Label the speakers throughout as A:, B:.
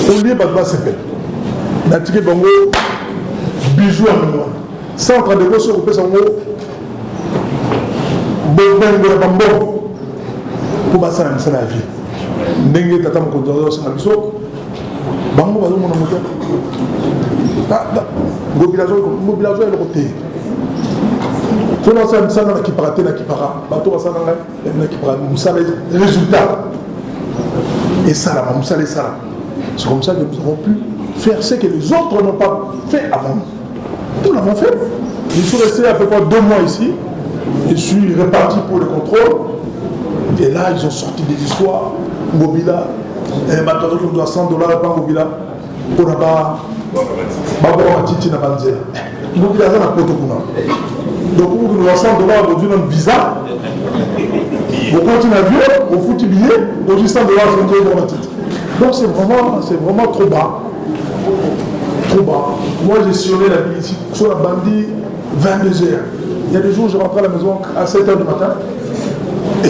A: Au lieu de se faire, Natike Bango, bijou à moi. Centre de gosse au Pessango, Bongo, pour passer la vie. N'engue tata mon contrôleur sur la biso, Bango va mon moteur. Mobilisation est le côté. Tout le monde ça qui part, qui part. Bateau ça qui part. Moussa les résultats. Et ça là, Moussa les ça. C'est comme ça que nous avons pu faire ce que les autres n'ont pas fait avant. Nous l'avons fait. Je suis resté à peu près 2 mois ici. Je suis reparti pour le contrôle. Et là, ils ont sorti des histoires. Mobila, un bateau qui doit $100 par Mobila. Pour là-bas, Titi n'a pas dit. Mobila, ça n'a pas été. Donc, vous nous $100 aujourd'hui dans le visa. Vous continuez à vivre, vous foutez billet, aujourd'hui $100 c'est une titre. Donc c'est vraiment trop bas. Trop bas. Moi j'ai sillonné la ville ici, sur la bandit, 22h. Il y a des jours je rentre à la maison à 7h du matin. Et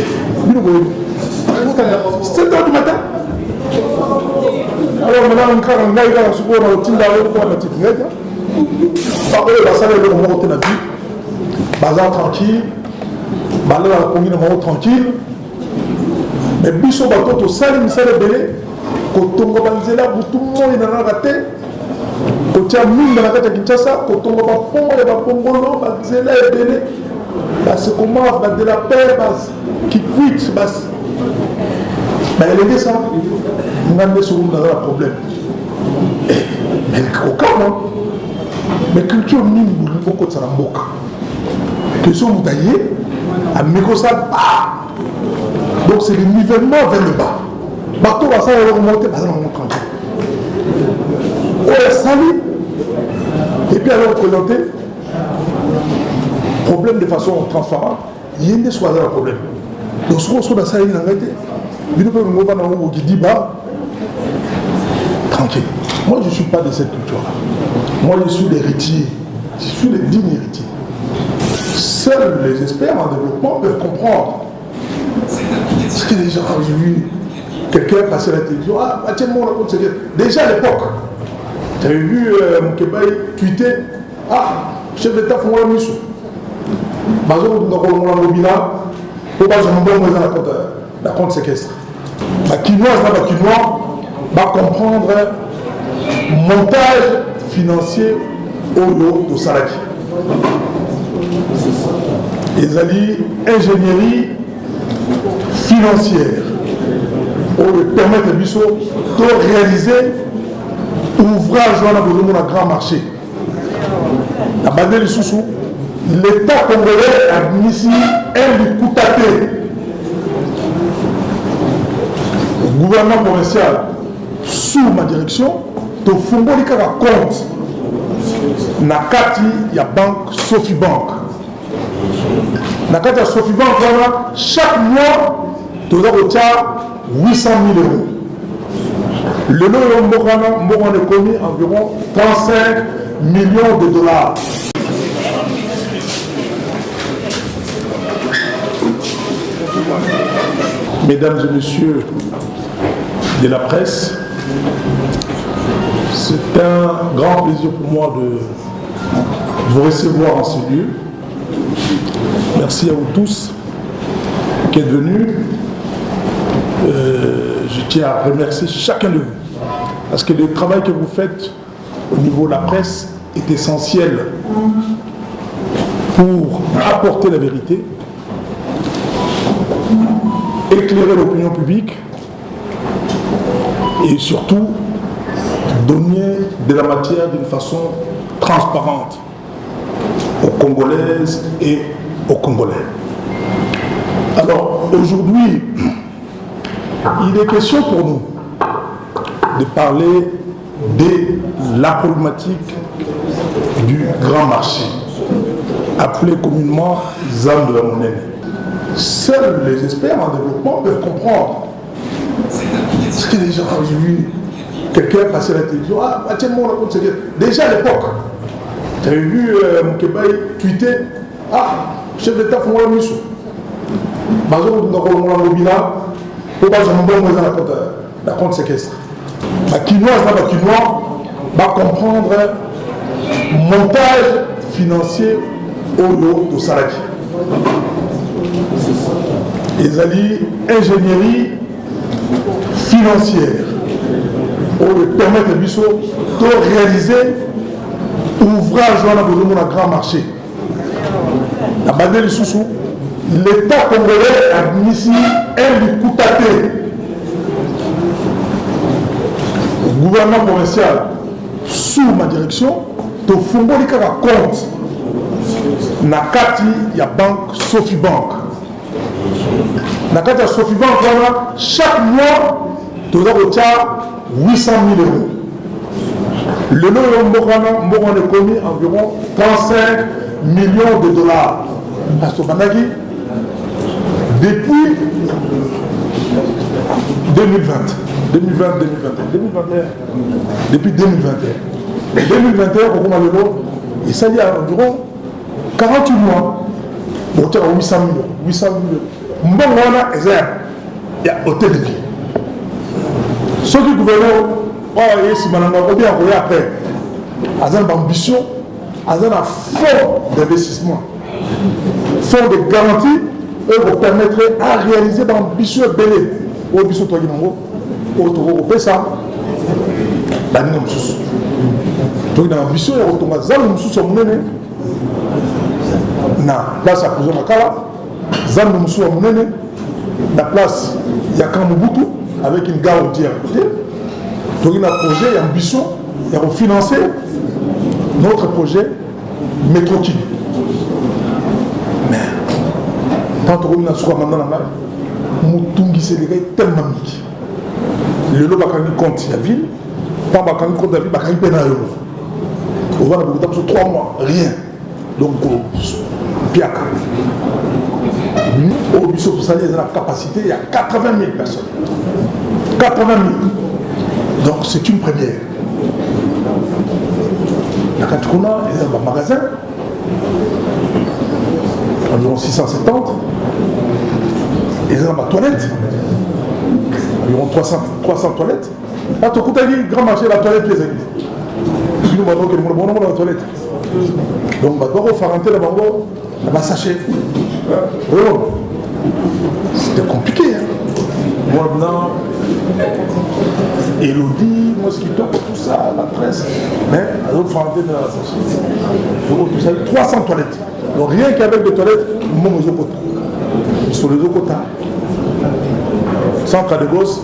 A: 7h du matin. Alors maintenant on crée un gars qui a support dans le team d'aller pour la petite nette. Par eux, ça va le moment où la vie. Bazar tranquille. Bazar la commune tranquille. Mais biso bateau to sali misale belé. Kotongo banzela tout le monde est raté. Kotia mine dans la tête de Kinshasa, Kotongo Bapongo et Bapongolo, banzela est belé. C'est comment de la paix qui quitte. Elle est ça. On a mis sur un problème. Mais au cas mais culture mine beaucoup de Saramboka. Que sont taillés à Mikosa. Donc c'est le nivellement vers le bas. Bateau va ça remonter, on tranquille. On est sali. Et puis alors présenter problème de façon transparente. Il y a une soit là le problème. Donc ce qu'on a sali, il a arrêté. Il ne peut pas nous dire tranquille. Moi je ne suis pas de cette culture-là. Moi je suis l'héritier. Je suis le digne héritier. Seuls les experts en développement peuvent comprendre ce que les gens ont vu. Quelqu'un passait à la télévision, tiens, mon raconte, déjà à l'époque, tu avais vu Moukébaï tweeter, chef d'État, faut moi la mission. Bazo, nous avons un lobbyla, pour pas la compte séquestre. La quinoise, la quinoise, va comprendre montage financier au lot de Salaki. Les alliés, ingénierie financière. Pour permettre à Bissot de réaliser l'ouvrage dans le grand marché. La bandée de Soussou, l'État congolais a mis ici un Koutaté. Le gouvernement provincial, sous ma direction, de Fongo de compte. Nakati, il y a banque Sophie Bank. Nakati, il y a Sophie Bank, chaque mois, tu as 800 000 euros. Le nom de est connu environ 35 millions de dollars. Mesdames et messieurs de la presse, c'est un grand plaisir pour moi de vous recevoir en ce lieu. Merci à vous tous qui êtes venus. Je tiens à remercier chacun de vous parce que le travail que vous faites au niveau de la presse est essentiel pour apporter la vérité, éclairer l'opinion publique et surtout donner de la matière d'une façon transparente aux Congolaises et aux Congolais. Alors aujourd'hui, il est question pour nous de parler de la problématique du grand marché, appelé communément ZAM de la monnaie. Seuls les experts en développement peuvent comprendre ce que les gens ont vu. Quelqu'un passait à la télévision, tiens, mon raconte, déjà à l'époque, tu avais vu Moukébaï tweeter, chef d'État, faut moi la mission. Bazo, nous avons un lobbyla. Pour pas que je me la compte séquestre. va comprendre montage financier au lot de Salaki. Ils allaient ingénierie financière pour permettre à Bissot de réaliser ouvrage dans le grand marché. La bandelle sous l'État congolais a mis ici un Bikoutate. Le gouvernement provincial, sous ma direction, de fonder les compte. Nakati, il y a banque Sophie Bank. Nakati, Sophie Bank, chaque mois, tu dois 800 000 euros. Le lot est commis environ 35 millions de dollars. Parce que depuis 2020, 2021, depuis 2021, il s'agit environ 48 mois pour 800 millions. 800 millions. Il y a hôtel de vie. Ceux qui gouvernent, après, ils ont une ambition, ils ont un fonds d'investissement, fonds de garantie, eux vous permettraient à réaliser l'ambition belé. L'ambition de l'ambition, la place, il y a Kamobutu avec une gare routière à côté. Donc il y a un projet, il y a ambition, il y a financer notre projet métro Kini. Mais quand on a soit maintenant la main, Moutungi c'est tellement miki. Le lot bakani compte la ville, pas bakani compte la ville, bakani penayo. On va dans 3 mois, rien. Donc piaka. Au Bissot pour salir la capacité, il y a 80 000 personnes. 80 000. Donc c'est une première. La Katukuna, il y a un magasin, environ 670. Il y a une toilette, environ 300 toilettes. Là, tu as dit, grand marché, la toilette, les amis. Nous avons dit que nous avons la toilette. Donc, on va faire rentrer la sachet. C'était compliqué. Hein? Moi, maintenant, Elodie, Mosquito, tout ça, la presse. Mais, on va faire rentrer dans la sachet. 300 toilettes. Donc, rien qu'avec des toilettes, nous avons les quotas. Sur les autres quotas. Centre de gosses.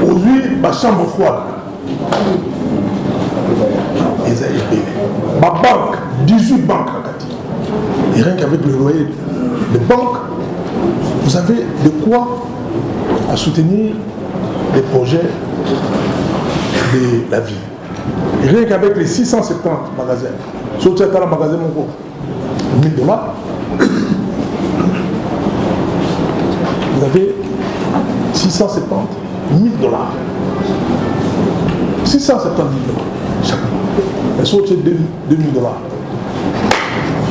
A: Aujourd'hui, ma chambre froide. Ma banque, 18 banques. Et rien qu'avec le loyer de banque, vous avez de quoi à soutenir les projets de la vie. Et rien qu'avec les 670 magasins, sur ce magasin, mon gros, $1000, vous avez 670 $1000. 670 $. Chaque mois. Et sur ce $2000.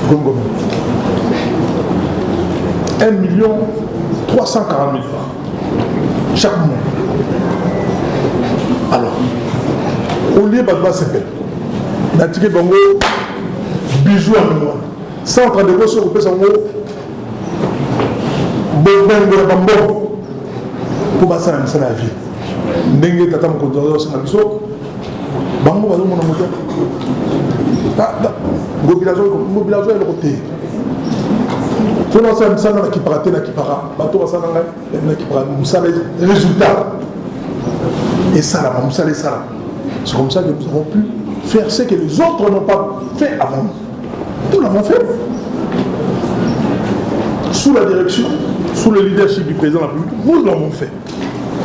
A: Gomme. 1 340 000 francs. Chaque mois. Alors, au lieu de se faire, Natike Bango, bijoux à mémoire. Centre de gauche, on peut s'envoyer. Pour passer à la vie. N'engue tata mon contrôleur sur la biso. Bango va mon moteur. Mobilisation est le côté. Faut non ça ça qui paraît na qui para. Bateau ça na qui para. Nous ça les résultats. Et ça là, nous ça les ça. C'est comme ça que nous avons pu faire ce que les autres n'ont pas fait avant. Nous l'avons fait. Sous la direction, sous le leadership du président de la République, nous l'avons fait.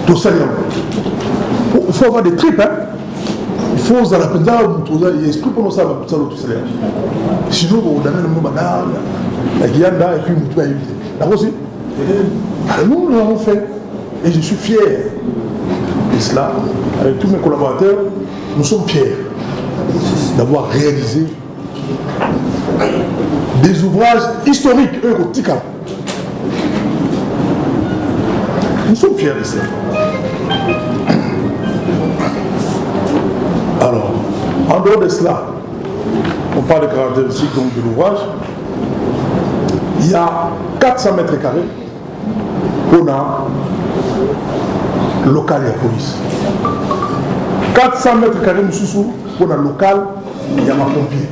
A: Tout ça, il faut avoir des tripes. Hein? Il faut avoir l'esprit pour nous savoir tout ça. Sinon, on donne le mot banal, la Guyane, et puis on va éviter. Là aussi, nous l'avons fait. Et je suis fier de cela. Avec tous mes collaborateurs, nous sommes fiers d'avoir réalisé des ouvrages historiques, eurotiques. Nous sommes fiers de ça. Alors, en dehors de cela, on parle des caractéristiques donc, de l'ouvrage. Il y a 400 mètres carrés pour le local et la police. 400 mètres carrés pour le local et la pompier.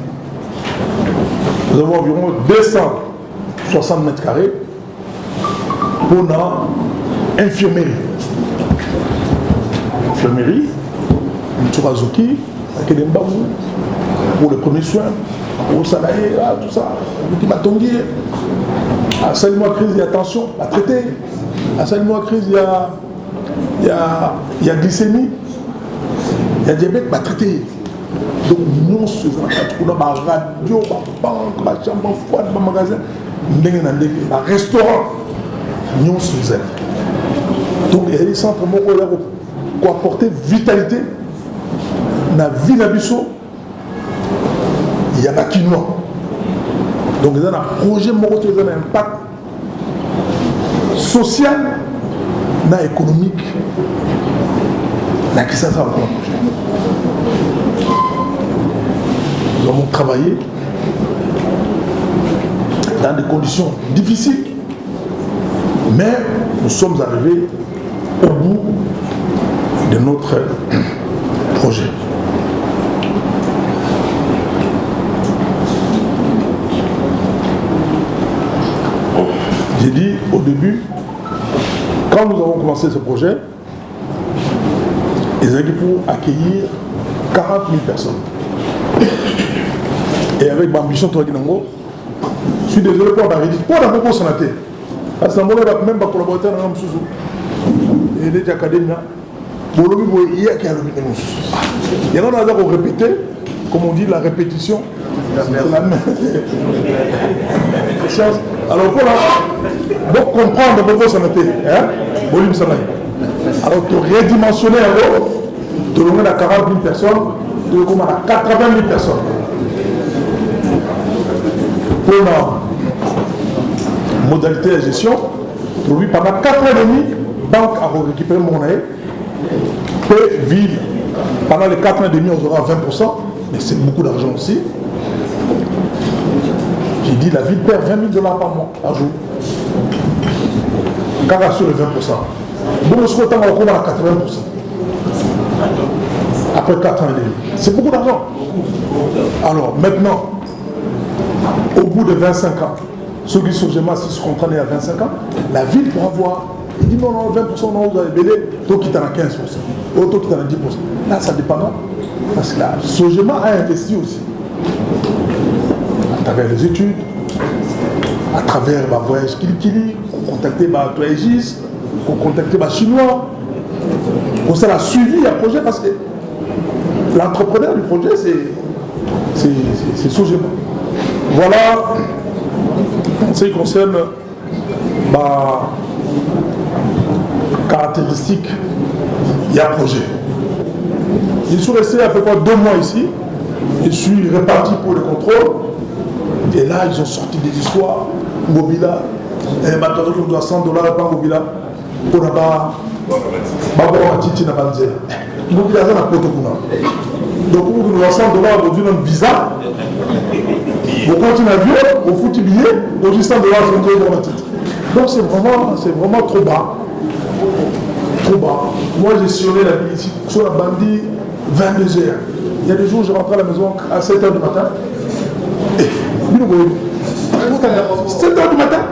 A: Nous avons environ 260 mètres carrés pour l'infirmerie. Infirmerie, Mturazuki, pour le premier soin, pour le salarié, tout ça, le petit batonnier. À salement crise, il y a tension à traiter. À salement crise, il y a glycémie. Il y a diabète à traiter. Donc, nous sommes en radio, banque, chambre froide, magasin, restaurant. Nous sommes. Donc, il y a des centres qui apportent vitalité dans la vie d'Abisso. Il y a la quinoa. Donc, il y a un projet qui a un impact social et économique. Nous avons travaillé dans des conditions difficiles, mais nous sommes arrivés au bout de notre projet. J'ai dit au début, quand nous avons commencé ce projet, ils avaient pour accueillir 40 000 personnes. Et avec l'ambition de je suis désolé pour la rédite. Pour la beaucoup santé. Parce que nous même pas collaborateur dans le sous. Et les académies, il y a qui a le il y en a qui ont répété, comme on dit, la répétition. C'est la même. Alors pour comprendre beaucoup santé, alors tu redimensionner en haut, tu le à 40 000 personnes, tu le à 80 000 personnes. Pour la modalité de gestion, pendant 4 ans et demi, banque a récupéré mon monnaie, et ville, pendant les 4 ans et demi, on aura 20%, mais c'est beaucoup d'argent aussi. J'ai dit la ville perd 20 000 $ par mois, par jour. Quand sur les 20%. Bon, on se retrouve encore à 80%. Après 4 ans et demi. C'est beaucoup d'argent. Alors maintenant, au bout de 25 ans, ceux qui sont GEMA, si se contraignent à 25 ans, la ville pourra voir. Il dit non, 20%, non, vous avez belé, toi qui t'en as 15%, ou toi qui t'en as 10%. Là, ça dépend. Parce que là, Sogema a investi aussi. À travers les études, à travers le voyage Kilikili, pour contacter Toyagis, pour contacter les Chinois. Pour ça, a suivi le projet parce que l'entrepreneur du projet, c'est Sogema. Voilà, en ce qui concerne caractéristiques, il y a un projet. Je suis resté à peu près 2 mois ici. Je suis reparti pour le contrôle. Et là, ils ont sorti des histoires. Mobila, on doit 100 $, pas Mobila. Pour la barre, Mobila, ça n'a pas de. Donc, on doit 100 $, on doit un visa. On continue à vivre, on fout du billet, on dit 100 $, on doit un titre. Donc, c'est vraiment trop bas. Trop bas. Moi, j'ai sillonné la ville ici, sur la bandit, 22h. Il y a des jours où je rentre à la maison à 7h du matin. 7h du matin.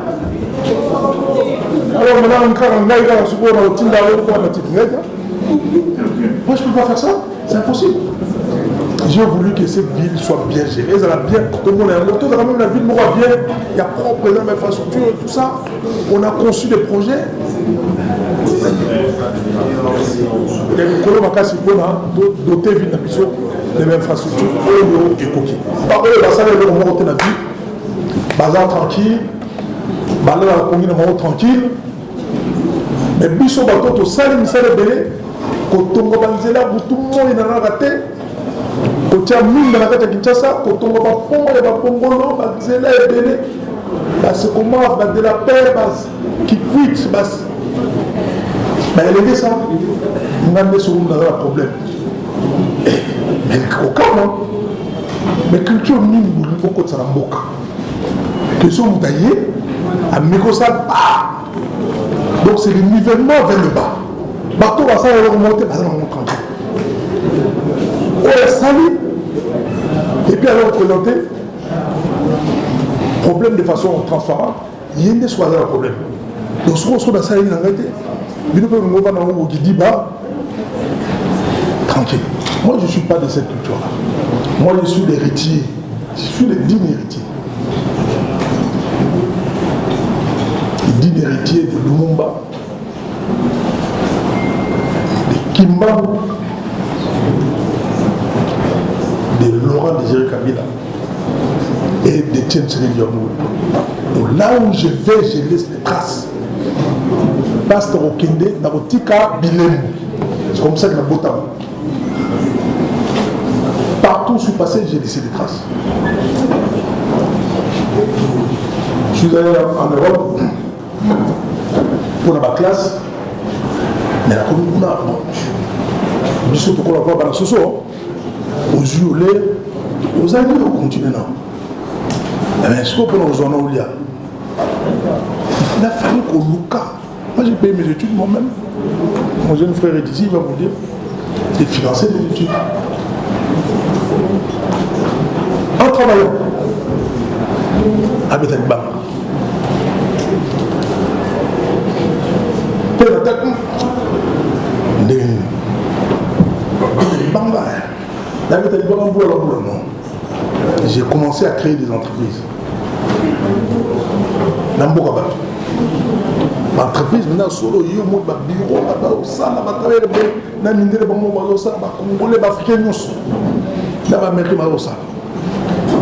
A: Alors maintenant, moi, je ne peux pas faire ça. C'est impossible. J'ai voulu que cette ville soit bien gérée. Elle a bien. Tout le monde est autour de même la ville bien. Il y a propre infrastructure et tout ça. On a conçu des projets. Il y a une colonne qui doté ville d'ambition des infrastructures et coquilles. Par eux, ça va le monter la ville. Bazar tranquille. Bazar la commune tranquille. Mais biso bateau to sali misale belé. Kotongo banzela tout le monde est raté. Kotia mine na kata Kinshasa, kotongo ba pongo ya ba pongolo banzela belé. C'est comment de la paix qui quitte Mais elle est ça. On a sur un problème. Mais au cas où, mais culture mine beaucoup de Saramboka. Que sont taillés à Mikosa. Donc c'est le nivellement vers le bas. Bateau va ça remonter, ça va remonter. On est sali. Et puis alors présenter problème de façon transparente. Il y a une des soirées à problème. Donc ce qu'on se passe à une arrêté. Il ne peut pas nous dire qui dit bah tranquille. Moi je ne suis pas de cette culture-là. Moi je suis l'héritier. Je suis le digne héritier. Le digne héritier de Lumumba, de Kimba, de Laurent Désiré Kabila et d'Étienne Tshisekedi Tshilombo. Donc là où je vais, je laisse des traces. Pasteur Okende, Narotika Bilem. C'est comme ça que la Botam. Partout où je suis passé, j'ai laissé des traces. Je suis allé en Europe pour ma classe. Mais la commune, bon, je suis pour la voir dans ce soir. Aux yeux, aux amis, au continent. Mais est-ce qu'on peut nous en oublier? Il a fallu qu'au Luka, moi j'ai payé mes études moi-même. Mon jeune frère est ici, il va vous dire, j'ai financé mes études. En travaillant à Betanibang. J'ai commencé à créer des entreprises. L'entreprise, maintenant, solo, il y a un bureau,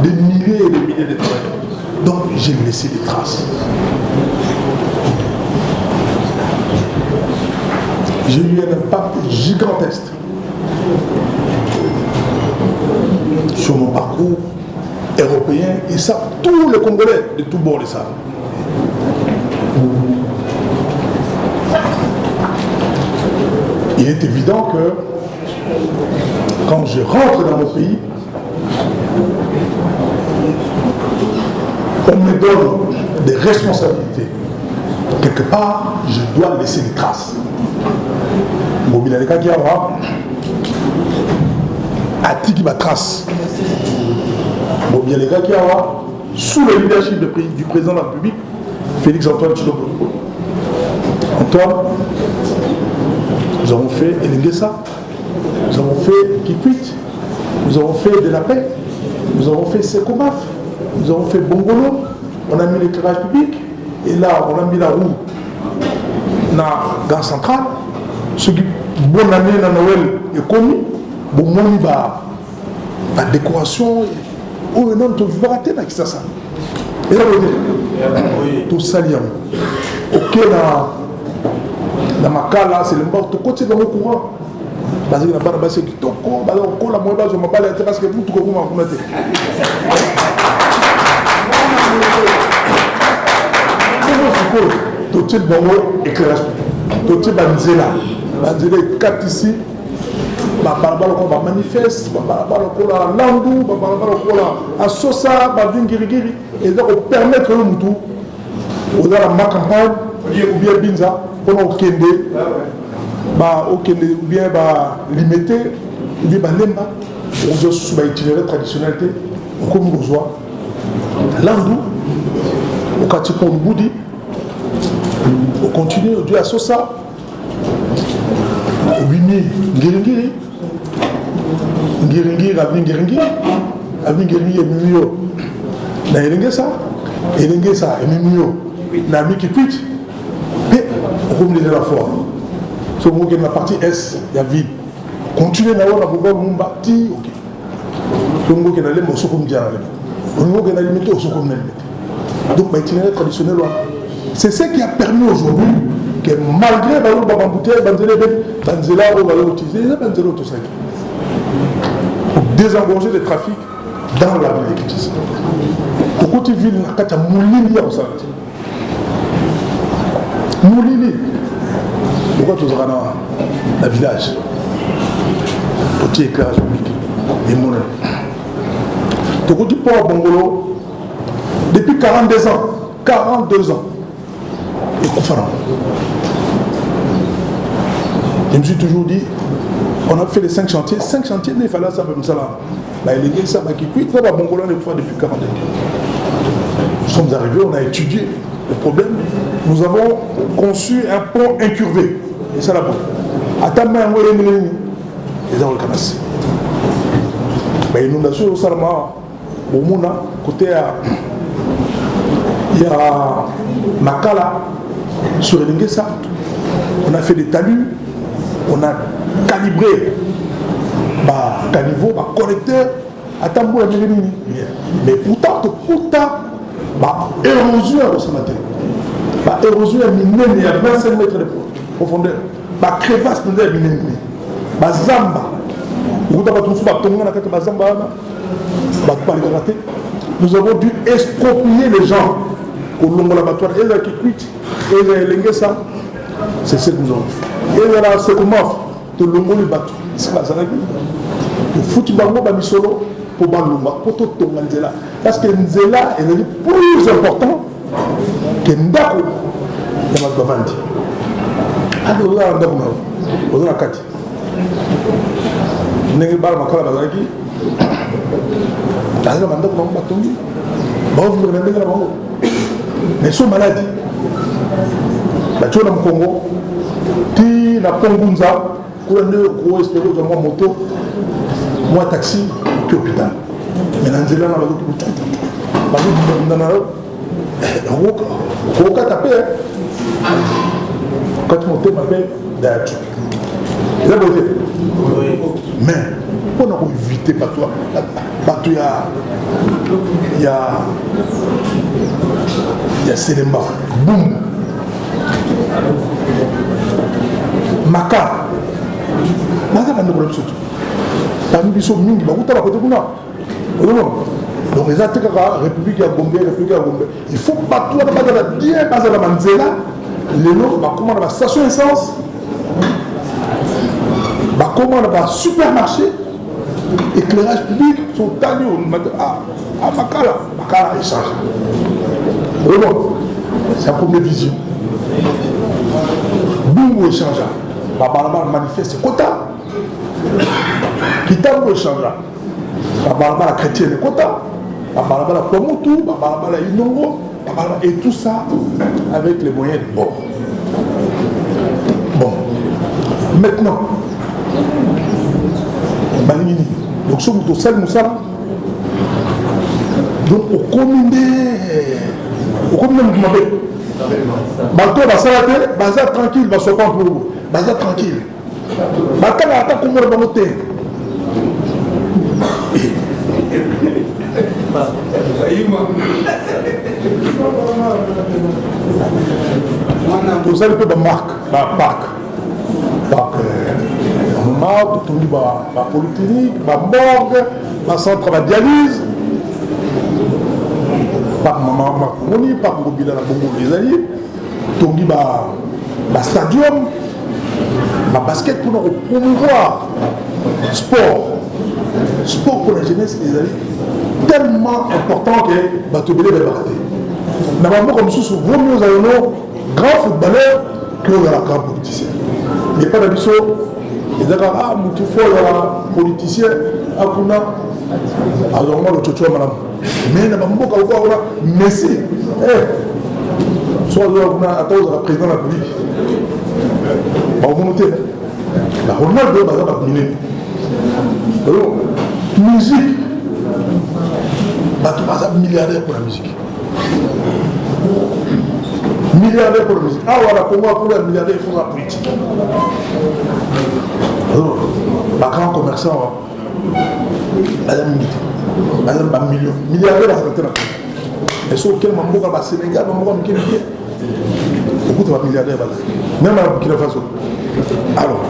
A: des milliers et des milliers de travailleurs. Donc, j'ai laissé des traces. J'ai eu un impact gigantesque sur mon parcours européen, et ça, tous les Congolais de tous bords le savent. Il est évident que quand je rentre dans mon pays, on me donne des responsabilités. Quelque part, je dois laisser des traces. Mobilaleka Kiawa a tiki ma trace. Mobilaleka Kiawa, sous le leadership du président de la République, Félix Antoine Tshilombo. Antoine, nous avons fait Elengesa, nous avons fait Kikwit, nous avons fait de la paix, nous avons fait Sekomaf, nous avons fait Bongolo, on a mis l'éclairage public, et là on a mis la roue dans la gare centrale. Ce qui, bonne année dans Noël est connu, bon moni la décoration, oh non, tu vas rater là qui ça. Et là tout ça liam. Ok dans ma cas là, c'est le mort tout côté dans le courant. Parce que la barre basse qui toque, la moi je m'appelle parce que tout comme vous m'avez. Tout type de éclairage, tout type de banzela 4 ici, bah manifeste, bah landou, bah sosa, bah vingirigiri, et donc permettre le moutou, aux la campagne, ou bien binza, pour nous kende, bah ou bien bah limité, ou bien bah lemba, on doit sous itinéraire traditionnalité, comme nous voit, landou, au Katipon Boudi. On continue, on dit à Sosa, au Bini, Ngiringiri, Ngiringiri, Ngiringiri, et Mimio. Na Elengesa, et Mimio. Na Miki Pit, mais on remet la foi. Ce mot qui est la partie S, il y a vide. Continuez là-haut, la Boba Mumbati, ok. Le mot qui est dans les mots, c'est comme dire. Le mot qui est dans les métaux, c'est comme les métaux. Donc, l'itinéraire traditionnel, c'est ce qui a permis aujourd'hui que malgré la bouteille, Banzela, on va l'utiliser, pour désengorger le trafic dans la ville de Kinshasa. Au côté ville, il y a Moulini à Moulini. Pourquoi tu seras dans le village? Petit éclairage public. Et mon tu dis pour Bongolo, depuis 42 ans. 42 ans. Et conférant. Je me suis toujours dit, on a fait les 5 chantiers. 5 chantiers, il fallait ça comme ça là. Bah, il est ça, bah, qui cuit, là, Bongolo, on fois depuis 42 ans. Nous sommes arrivés, on a étudié le problème. Nous avons conçu un pont incurvé. Et ça là-bas. À ta main, on est les gens reconnaissent. Mais l'inondation au Salama, au Mouna, côté il y a Makala, sur Elengesa, on a fait des talus, on a calibré caniveau, connecteur, à Tambour, mais pourtant, érosion au Samaté. Érosion il y a 25 mètres de profondeur. Crevasse, Zamba. Nous avons dû exproprier les gens au long de l'abattoir. Et là qui quitte, et là les ça, c'est ce que nous avons fait. Et là c'est comment de longo les bateaux. C'est pas ça là. Le football ba misolo pour balumba pour tout Nzela. Parce que Nzela est plus important que Ndako dans la Bavandi. Alors là Ndako on a 4. N'est pas Makala Bazaki. Dans le mandat qu'on va tomber. Bon, vous regardez la banque. Mais ils sont malades. La chose dans le Congo, qui n'a pas de Gunza, pour le gros espérer de moi moto, moi taxi, puis hôpital. Mais dans le Zéland, on va tout le temps. Quand tu montes, m'appelle d'ailleurs. Mais on a évité pas toi. Il y a Sélemba. Boum. Maka. Maka n'a pas de problème surtout. Parmi les choses mingi, bah où t'as la côté bouna. Donc les attaques République à Gombe, République à Gombe. Il faut pas toi pas de la bien pas de la Manzela. Les noms, bah comment la station essence. Comment on a un supermarché, éclairage public, sont talus à Makala. Makala échange. Vraiment, c'est la première vision. Bungo échange. Babalaba manifeste quota. Kitambo échange. Babalaba la chrétienne quota. Babalaba la Promotou, Babalaba la Inongo, et tout ça avec les moyens de bord. Bon. Maintenant, donc ce que tu as Moussa, donc au commune de Mabé, bateau va s'arrêter, bazar tranquille, va se prendre pour vous, bazar tranquille. Bateau va attaquer comme le monter. Vous avez un peu de marque, parc. Tout la polyclinique, la morgue, le centre de dialyse, par maman Moni, par Mobila la Bongo les alliés, tout le stadium, le basket pour nous promouvoir sport pour la jeunesse les alliés, tellement important que Bateau Bélé va rater. Normalement, comme ça, vaut mieux aux aéronautes, grands footballeurs que dans la grande politicien. Il n'y a pas d'habitude. Et d'accord, ah, il faut les politiciens, alors moi, le tchotcho, madame. Mais il n'y a pas de Messi. Soit on a attendu le président de la République. On monte. Ronaldo, par exemple, musique. Tu passes milliardaire pour la musique. Milliardaire pour la musique. Ah voilà, pour moi, pour les milliardaires, il faut la politique. Alors, les grands commerçants, un million. Milliardaire, ça va être et sur quel moment on va au Sénégal, on va au Kenya. Beaucoup de milliardaires, même à Burkina Faso. Alors,